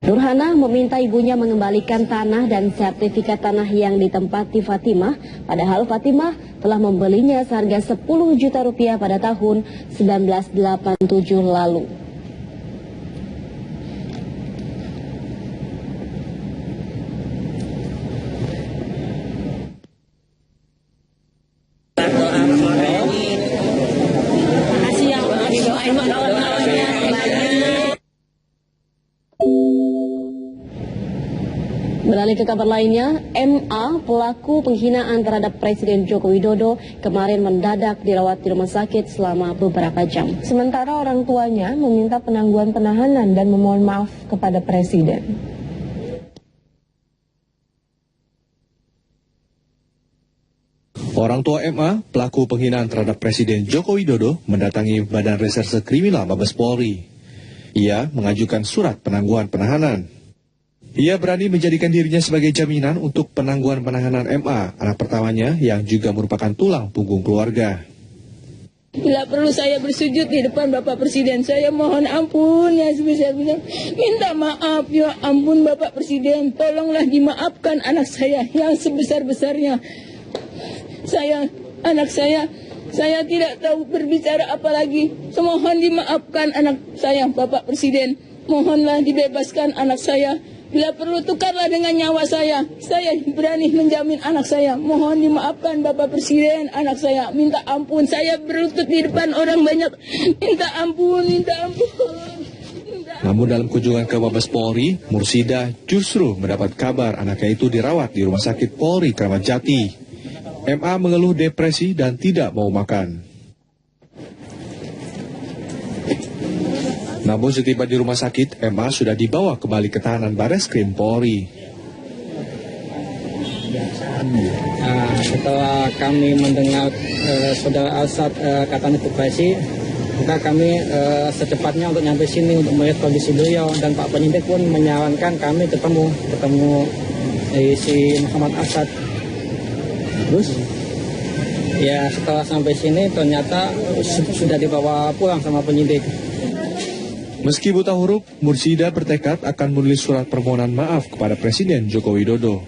Nurhana meminta ibunya mengembalikan tanah dan sertifikat tanah yang ditempati Fatimah, padahal Fatimah telah membelinya seharga 10 juta rupiah pada tahun 1987 lalu. Beralih ke kabar lainnya, MA, pelaku penghinaan terhadap Presiden Joko Widodo, kemarin mendadak dirawat di rumah sakit selama beberapa jam. Sementara orang tuanya meminta penangguhan penahanan dan memohon maaf kepada Presiden. Orang tua MA, pelaku penghinaan terhadap Presiden Joko Widodo, mendatangi Badan Reserse Kriminal Mabes Polri. Ia mengajukan surat penangguhan penahanan. Ia berani menjadikan dirinya sebagai jaminan untuk penangguhan penahanan MA, anak pertamanya yang juga merupakan tulang punggung keluarga. Bila perlu saya bersujud di depan Bapak Presiden, saya mohon ampun ya sebesar-besar. Minta maaf ya ampun Bapak Presiden, tolonglah dimaafkan anak saya yang sebesar-besarnya. Anak saya tidak tahu berbicara apa lagi. Semohon dimaafkan anak saya Bapak Presiden. Mohonlah dibebaskan anak saya. Bila perlu tukarlah dengan nyawa saya berani menjamin anak saya. Mohon dimaafkan Bapak Presiden, anak saya minta ampun. Saya berlutut di depan orang banyak, minta ampun. Namun dalam kunjungan ke Mabes Polri, Mursida justru mendapat kabar anaknya itu dirawat di Rumah Sakit Polri Kramat Jati. MA mengeluh depresi dan tidak mau makan. Namun setiba di rumah sakit, MA sudah dibawa kembali ke tahanan Bareskrim Polri. Setelah kami mendengar saudara Asad katanya depresi, maka kami secepatnya untuk nyampe sini untuk melihat kondisi beliau, dan Pak penyidik pun menyarankan kami ketemu si Muhammad Asad. Terus ya setelah sampai sini ternyata sudah dibawa pulang sama penyidik. Meski buta huruf, Mursida bertekad akan menulis surat permohonan maaf kepada Presiden Joko Widodo.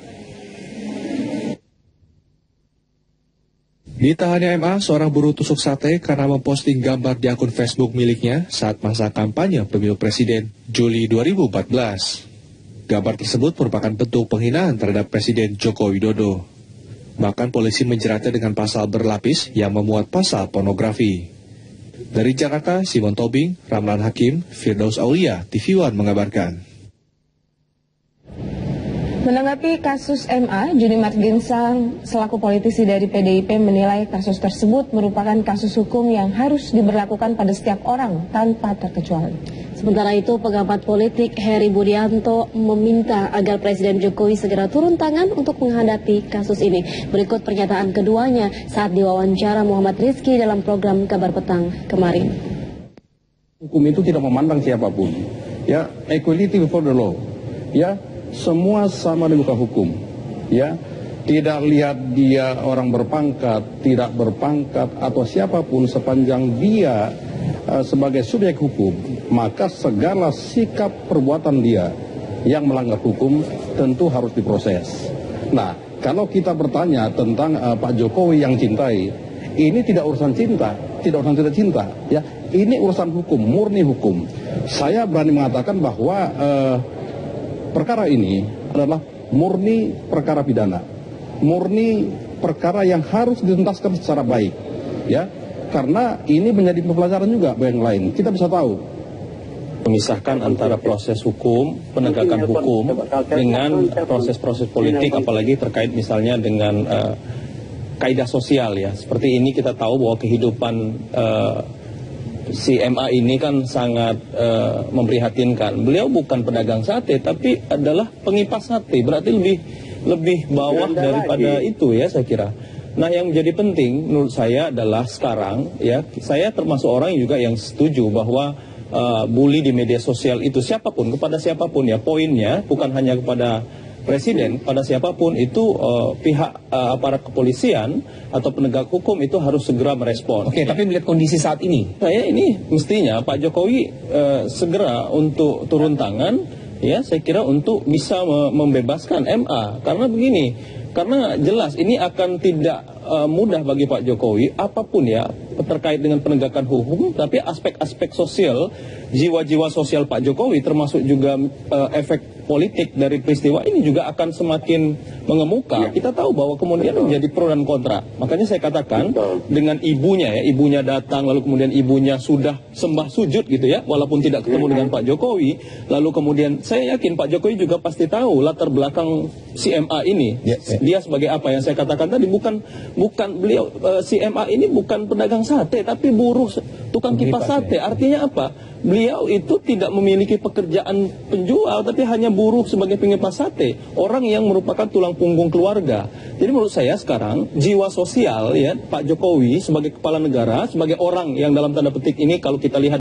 Ditahannya MA, seorang buruh tusuk sate karena memposting gambar di akun Facebook miliknya saat masa kampanye pemilu presiden Juli 2014. Gambar tersebut merupakan bentuk penghinaan terhadap Presiden Joko Widodo. Bahkan polisi menjeratnya dengan pasal berlapis yang memuat pasal pornografi. Dari Jakarta, Simon Tobing, Ramlan Hakim, Firdaus Aulia, TV One mengabarkan. Menanggapi kasus MA, Junimart Ginsang selaku politisi dari PDIP menilai kasus tersebut merupakan kasus hukum yang harus diberlakukan pada setiap orang tanpa terkecuali. Sementara itu, pengamat politik Heri Budianto meminta agar Presiden Jokowi segera turun tangan untuk menghadapi kasus ini. Berikut pernyataan keduanya saat diwawancara Muhammad Rizky dalam program Kabar Petang kemarin. Hukum itu tidak memandang siapapun. Ya, equality before the law. Ya, semua sama di muka hukum. Ya, tidak lihat dia orang berpangkat, tidak berpangkat atau siapapun sepanjang dia sebagai subjek hukum, maka segala sikap perbuatan dia yang melanggar hukum tentu harus diproses. Nah, kalau kita bertanya tentang Pak Jokowi yang cintai, ini tidak urusan cinta, tidak urusan cinta, ya. Ini urusan hukum, murni hukum. Saya berani mengatakan bahwa perkara ini adalah murni perkara pidana, murni perkara yang harus dituntaskan secara baik, ya. Karena ini menjadi pembelajaran juga bagi yang lain. Kita bisa tahu memisahkan antara proses hukum, penegakan hukum dengan proses-proses politik, apalagi terkait misalnya dengan kaidah sosial ya. Seperti ini kita tahu bahwa kehidupan si MA ini kan sangat memprihatinkan. Beliau bukan pedagang sate, tapi adalah pengipas sate. Berarti lebih bawah daripada itu ya saya kira. Nah, yang menjadi penting menurut saya adalah sekarang ya, saya termasuk orang yang juga yang setuju bahwa bully di media sosial itu kepada siapapun ya, poinnya bukan hanya kepada presiden, pada siapapun itu pihak aparat kepolisian atau penegak hukum itu harus segera merespon. Oke, tapi melihat kondisi saat ini, saya ini mestinya Pak Jokowi segera untuk turun tangan ya saya kira untuk bisa membebaskan MA. Karena begini, karena jelas ini akan tidak mudah bagi Pak Jokowi apapun ya terkait dengan penegakan hukum, tapi aspek-aspek sosial, jiwa-jiwa sosial Pak Jokowi termasuk juga efek politik dari peristiwa ini juga akan semakin mengemuka. Kita tahu bahwa kemudian menjadi pro dan kontra. Makanya saya katakan dengan ibunya datang, lalu kemudian ibunya sudah sembah sujud gitu ya, walaupun tidak ketemu dengan Pak Jokowi. Lalu kemudian saya yakin Pak Jokowi juga pasti tahu latar belakang si MA ini. Dia sebagai apa yang saya katakan tadi, bukan beliau, si MA ini bukan pedagang sate, tapi buruh tukang kipas sate. Artinya apa? Beliau itu tidak memiliki pekerjaan penjual, tapi hanya buruh sebagai pengipas sate. Orang yang merupakan tulang punggung keluarga. Jadi menurut saya sekarang jiwa sosial ya Pak Jokowi sebagai kepala negara, sebagai orang yang dalam tanda petik ini kalau kita lihat